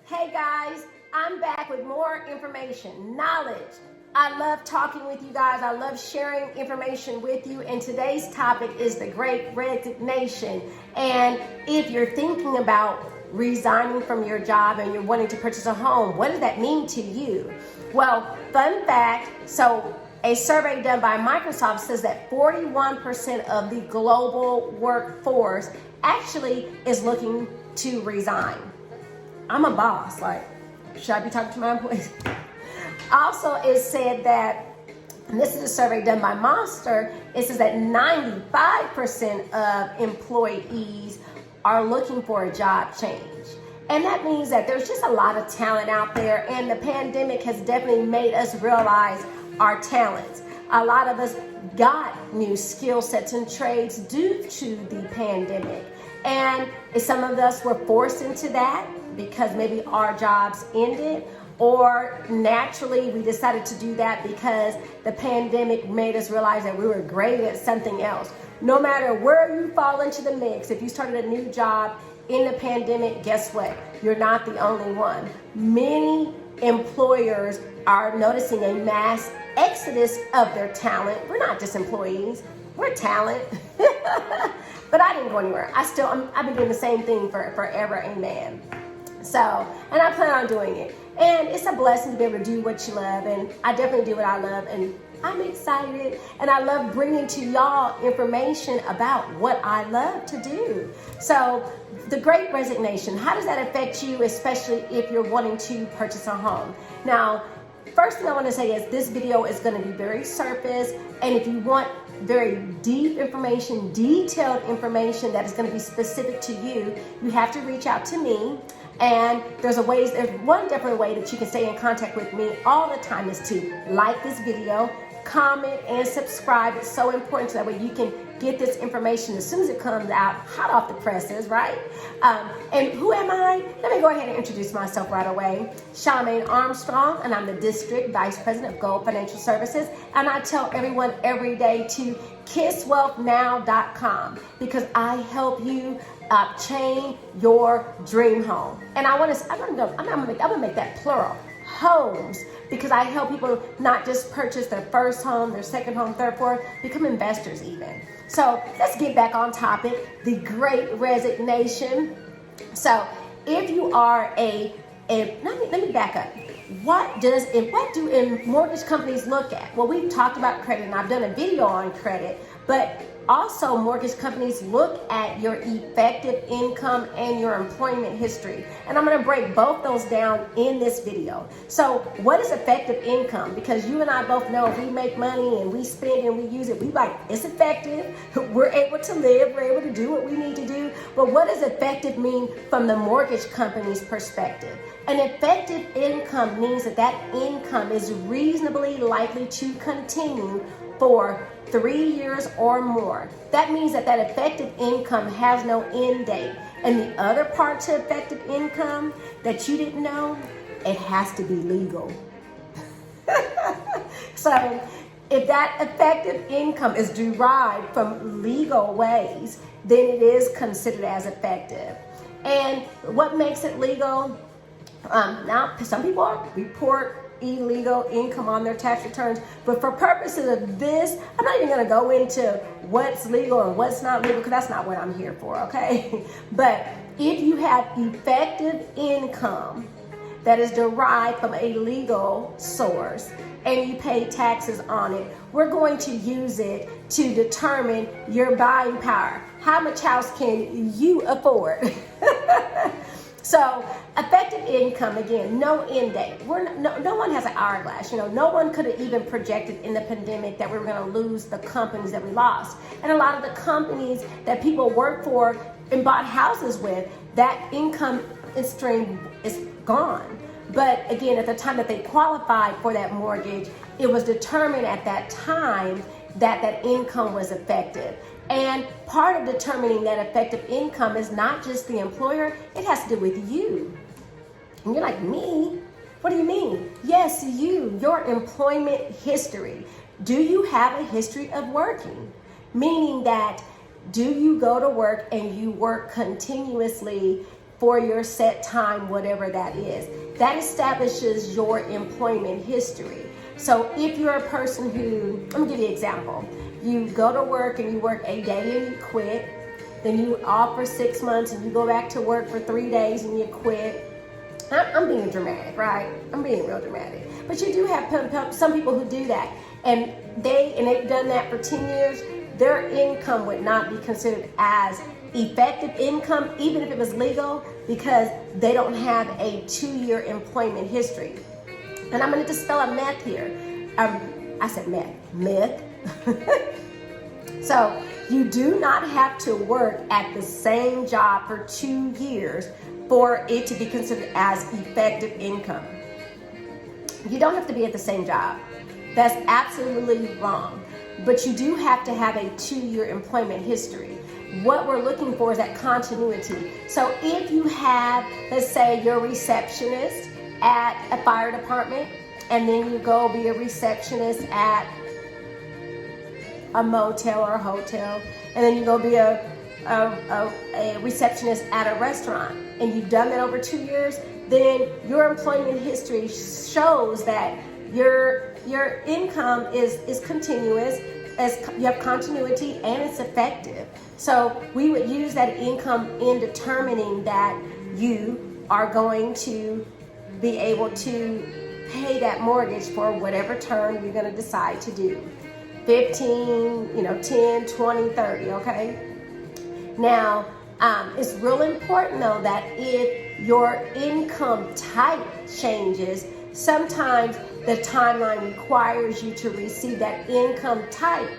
Hey guys, I'm back with more information, knowledge. I love talking with you guys. I love sharing information with you. And today's topic is the Great Resignation. And if you're thinking about resigning from your job and you're wanting to purchase a home, what does that mean to you? Well, fun fact, so a survey done by Microsoft says that 41% of the global workforce actually is looking to resign. I'm a boss, like, should I be talking to my employees? Also, it said that, and this is a survey done by Monster, it says that 95% of employees are looking for a job change. And that means that there's just a lot of talent out there, and the pandemic has definitely made us realize our talents. A lot of us got new skill sets and trades due to the pandemic. And some of us were forced into that because maybe our jobs ended, or naturally we decided to do that because the pandemic made us realize that we were great at something else. No matter where you fall into the mix, if you started a new job in the pandemic, guess what? You're not the only one. Many employers are noticing a mass exodus of their talent. We're not just employees, we're talent. But I didn't go anywhere. I've been doing the same thing for forever, amen. So, and I plan on doing it. And it's a blessing to be able to do what you love. And I definitely do what I love. And I'm excited. And I love bringing to y'all information about what I love to do. So, the Great Resignation, how does that affect you, especially if you're wanting to purchase a home? Now, first thing I want to say is this video is going to be very surface. And if you want very deep information, detailed information that is going to be specific to you, you have to reach out to me. And there's one different way that you can stay in contact with me all the time is to like this video, comment, and subscribe. It's so important so that way you can get this information as soon as it comes out, hot off the presses, right? And who am I? Let me go ahead and introduce myself right away. Charmaine Armstrong, and I'm the District Vice President of Gold Financial Services. And I tell everyone every day to kisswealthnow.com because I help you chain your dream home. And I'm gonna make that plural, homes, because I help people not just purchase their first home, their second home, third, fourth, become investors even. So let's get back on topic, the Great Resignation. So if you are let me back up. What do mortgage companies look at? Well, we've talked about credit, and I've done a video on credit, but also mortgage companies look at your effective income and your employment history. And I'm going to break both those down in this video. So what is effective income? Because you and I both know if we make money and we spend and we use it, it's effective. We're able to live, we're able to do what we need to do. But what does effective mean from the mortgage company's perspective? An effective income means that income is reasonably likely to continue for 3 years or more. That means that effective income has no end date. And the other part to effective income that you didn't know, it has to be legal. So if that effective income is derived from legal ways, then it is considered as effective. And what makes it legal? Now, some people report illegal income on their tax returns, but for purposes of this, I'm not even going to go into what's legal and what's not legal because that's not what I'm here for, okay? But if you have effective income that is derived from a legal source and you pay taxes on it, we're going to use it to determine your buying power. How much house can you afford? So effective income, again, no end date. No one has an hourglass. No one could have even projected in the pandemic that we were going to lose the companies that we lost. And a lot of the companies that people work for and bought houses with, that income stream is gone. But again, at the time that they qualified for that mortgage, it was determined at that time that income was effective. And part of determining that effective income is not just the employer, it has to do with you. And you're like, me? What do you mean? Yes, your employment history. Do you have a history of working? Meaning that, do you go to work and you work continuously for your set time, whatever that is. That establishes your employment history. So if you're a person who, let me give you an example. You go to work and you work a day and you quit. Then you off for 6 months and you go back to work for 3 days and you quit. I'm being dramatic, right? I'm being real dramatic. But you do have some people who do that. And they've done that for 10 years. Their income would not be considered as effective income, even if it was legal, because they don't have a 2-year employment history. And I'm going to dispel a myth here. I said myth. So you do not have to work at the same job for 2 years for it to be considered as effective income. You don't have to be at the same job. That's absolutely wrong. But you do have to have a 2-year employment history. What we're looking for is that continuity. So if you have, let's say you're a receptionist at a fire department, and then you go be a receptionist at a motel or a hotel, and then you go be a receptionist at a restaurant, and you've done that over 2 years, then your employment history shows that your income is continuous, as you have continuity, and it's effective. So we would use that income in determining that you are going to be able to pay that mortgage for whatever term you're going to decide to do. 15, 10, 20, 30, okay? Now, it's real important though that if your income type changes, sometimes the timeline requires you to receive that income type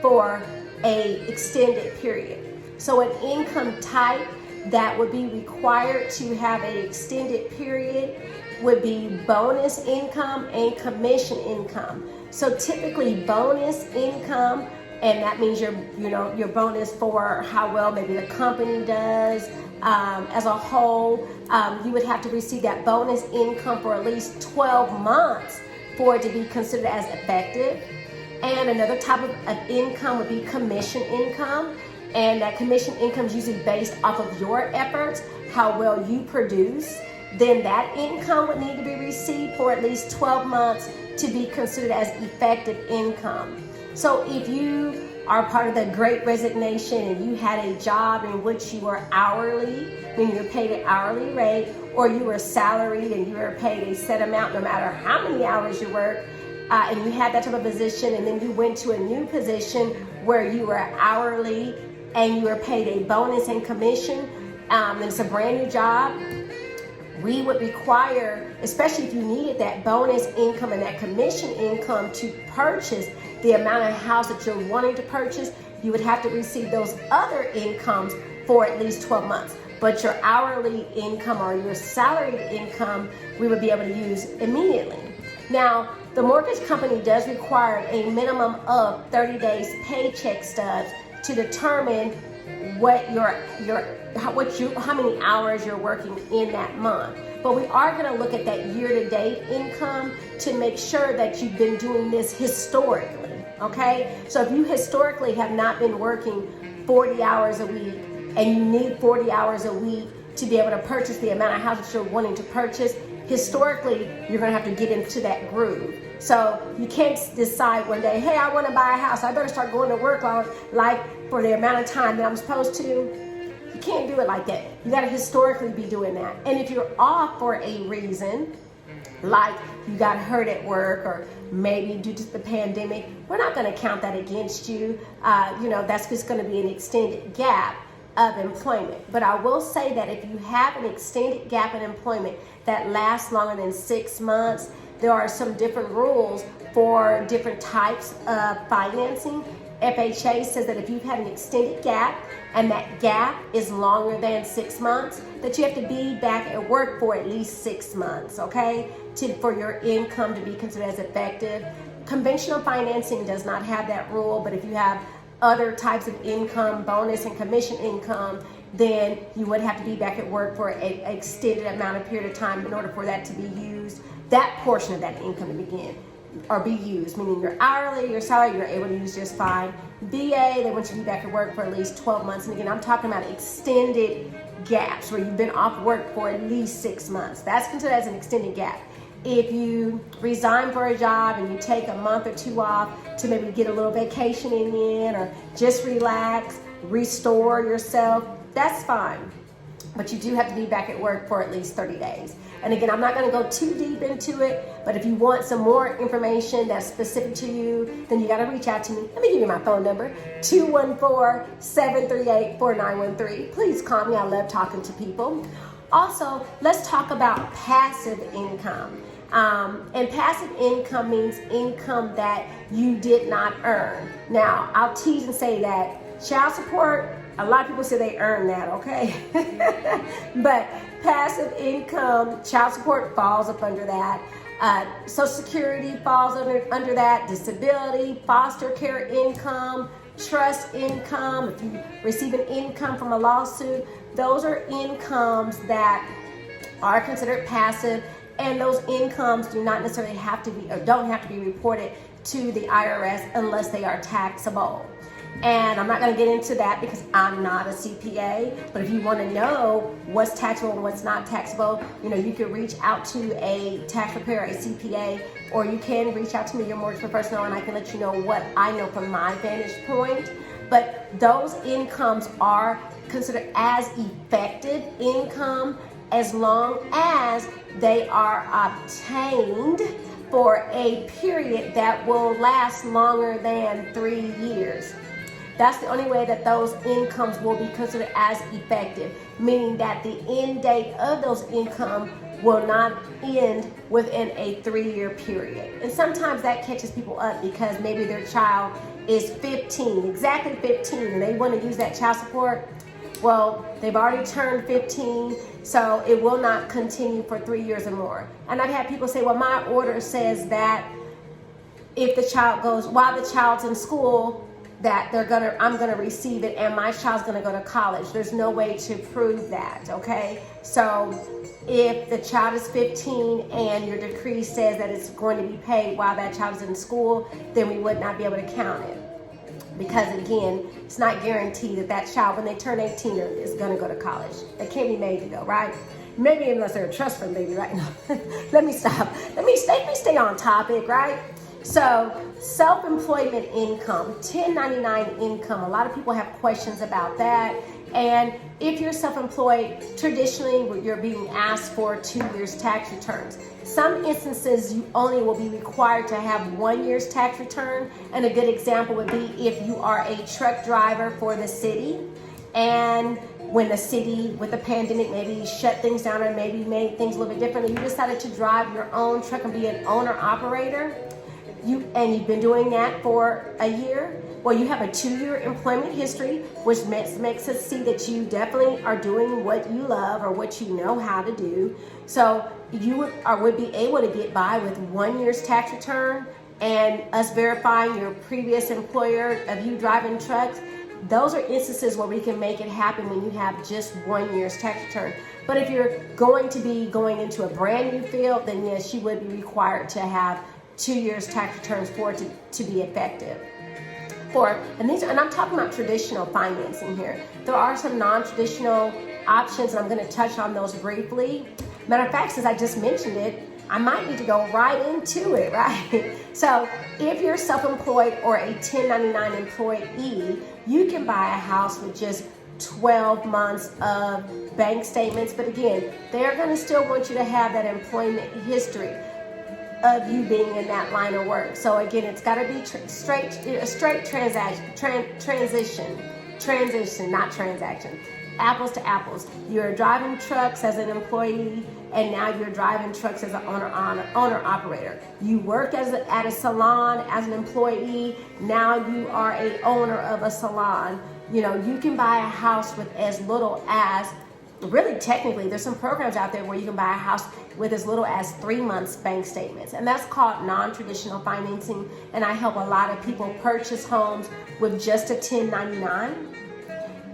for a extended period. So an income type that would be required to have an extended period would be bonus income and commission income. So typically bonus income, and that means your bonus for how well maybe the company does as a whole. You would have to receive that bonus income for at least 12 months for it to be considered as effective. And another type of income would be commission income. And that commission income is usually based off of your efforts, how well you produce. Then that income would need to be received for at least 12 months to be considered as effective income. So if you are part of the Great Resignation and you had a job in which you were hourly, meaning you're paid an hourly rate, or you were salaried and you were paid a set amount no matter how many hours you work, and you had that type of position, and then you went to a new position where you were hourly and you were paid a bonus and commission, and it's a brand new job, we would require, especially if you needed that bonus income and that commission income to purchase the amount of house that you're wanting to purchase, you would have to receive those other incomes for at least 12 months. But your hourly income or your salaried income, we would be able to use immediately. Now, the mortgage company does require a minimum of 30 days paycheck stubs to determine what how many hours you're working in that month. But we are going to look at that year-to-date income to make sure that you've been doing this historically, okay? So if you historically have not been working 40 hours a week and you need 40 hours a week to be able to purchase the amount of houses you're wanting to purchase, historically, you're going to have to get into that groove. So you can't decide one day, hey, I want to buy a house. I better start going to work like for the amount of time that I'm supposed to. You can't do it like that. You got to historically be doing that. And if you're off for a reason, like you got hurt at work or maybe due to the pandemic, we're not going to count that against you. That's just going to be an extended gap of employment. But I will say that if you have an extended gap in employment that lasts longer than 6 months, there are some different rules for different types of financing. FHA says that if you've had an extended gap and that gap is longer than 6 months, that you have to be back at work for at least 6 months, okay, for your income to be considered as effective. Conventional financing does not have that rule, but if you have other types of income, bonus and commission income, then you would have to be back at work for an extended amount of period of time in order for that to be used, that portion of that income to begin or be used, meaning your hourly, your salary, you're able to use just fine. VA, they want you to be back at work for at least 12 months. And again, I'm talking about extended gaps where you've been off work for at least 6 months. That's considered as an extended gap. If you resign for a job and you take a month or 2 off to maybe get a little vacationing in or just relax, restore yourself, that's fine. But you do have to be back at work for at least 30 days. And again, I'm not going to go too deep into it, but if you want some more information that's specific to you, then you got to reach out to me. Let me give you my phone number, 214-738-4913. Please call me. I love talking to people. Also, let's talk about passive income. And passive income means income that you did not earn. Now, I'll tease and say that child support, a lot of people say they earn that, okay? But passive income, child support falls up under that. Social Security falls under that. Disability, foster care income, trust income, if you receive an income from a lawsuit, those are incomes that are considered passive, and those incomes do not necessarily have to be or don't have to be reported to the IRS unless they are taxable. And I'm not going to get into that because I'm not a CPA, but if you want to know what's taxable and what's not taxable, you can reach out to a tax preparer, a CPA, or you can reach out to me, your mortgage professional, and I can let you know what I know from my vantage point. But those incomes are considered as effective income as long as they are obtained for a period that will last longer than 3 years. That's the only way that those incomes will be considered as effective, meaning that the end date of those income will not end within a 3-year period. And sometimes that catches people up because maybe their child is 15, exactly 15, and they want to use that child support. Well, they've already turned 15, so it will not continue for 3 years or more. And I've had people say, well, my order says that if the child goes, while the child's in school, that I'm gonna receive it and my child's gonna go to college. There's no way to prove that, okay? So if the child is 15 and your decree says that it's going to be paid while that child is in school, then we would not be able to count it. Because again, it's not guaranteed that that child, when they turn 18, is gonna go to college. They can't be made to go, right? Maybe unless they're a trust fund baby, right? No. Let me stop. Let me stay on topic, right? So self-employment income, 1099 income, a lot of people have questions about that. And if you're self-employed, traditionally you're being asked for 2 years tax returns. Some instances you only will be required to have 1 year's tax return. And a good example would be if you are a truck driver for the city, and when the city with the pandemic maybe shut things down or maybe made things a little bit differently, you decided to drive your own truck and be an owner-operator. You've been doing that for a year. Well, you have a 2-year employment history, which makes us see that you definitely are doing what you love or what you know how to do. So you would be able to get by with 1 year's tax return, and us verifying your previous employer of you driving trucks. Those are instances where we can make it happen when you have just 1 year's tax return. But if you're going to be going into a brand new field, then yes, you would be required to have 2 years tax returns for it to be effective. And I'm talking about traditional financing here. There are some non-traditional options, and I'm going to touch on those briefly. Matter of fact, since I just mentioned it, I might need to go right into it, right? So if you're self-employed or a 1099 employee, you can buy a house with just 12 months of bank statements. But again, they're going to still want you to have that employment history of you being in that line of work. So again, it's got to be a straight transition, not transaction. Apples to apples. You're driving trucks as an employee, and now you're driving trucks as an owner operator. You work at a salon as an employee. Now you are a owner of a salon. You can buy a house with as little as, really technically, there's some programs out there where you can buy a house with as little as 3 months bank statements. And that's called non-traditional financing. And I help a lot of people purchase homes with just a 1099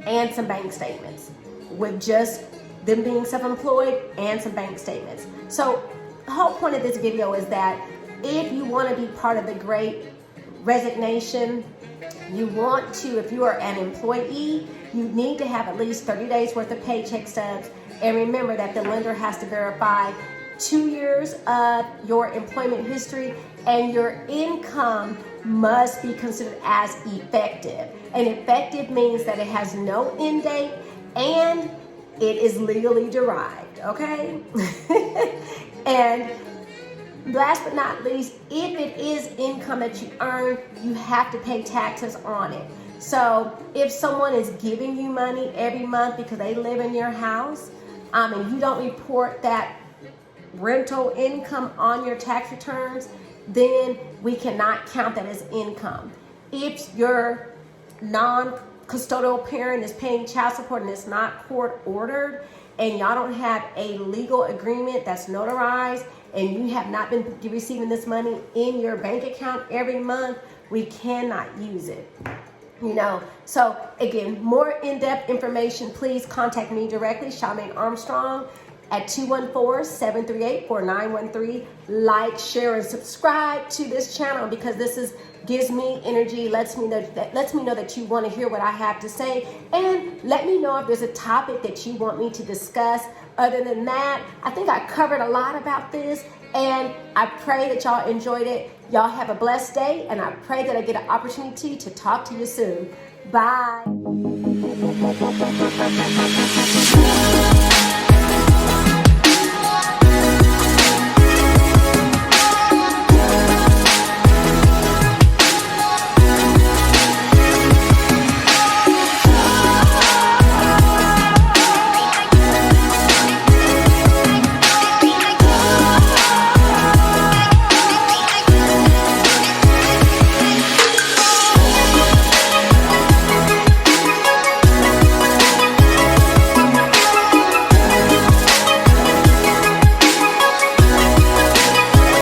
and some bank statements, with just them being self-employed and some bank statements. So the whole point of this video is that if you want to be part of the Great Resignation, You want to, if you are an employee, you need to have at least 30 days worth of paycheck stubs. And remember that the lender has to verify 2 years of your employment history, and your income must be considered as effective. And effective means that it has no end date and it is legally derived, okay? And last but not least, if it is income that you earn, you have to pay taxes on it. So if someone is giving you money every month because they live in your house, and you don't report that rental income on your tax returns, then we cannot count that as income. If your non-custodial parent is paying child support and it's not court ordered, and y'all don't have a legal agreement that's notarized, and you have not been receiving this money in your bank account every month, we cannot use it. So again, more in-depth information, please contact me directly, Charmaine Armstrong, at 214-738-4913. Like, share, and subscribe to this channel, because this gives me energy, lets me know that you want to hear what I have to say, and let me know if there's a topic that you want me to discuss. Other than that, I think I covered a lot about this, and I pray that y'all enjoyed it. Y'all have a blessed day, and I pray that I get an opportunity to talk to you soon. Bye.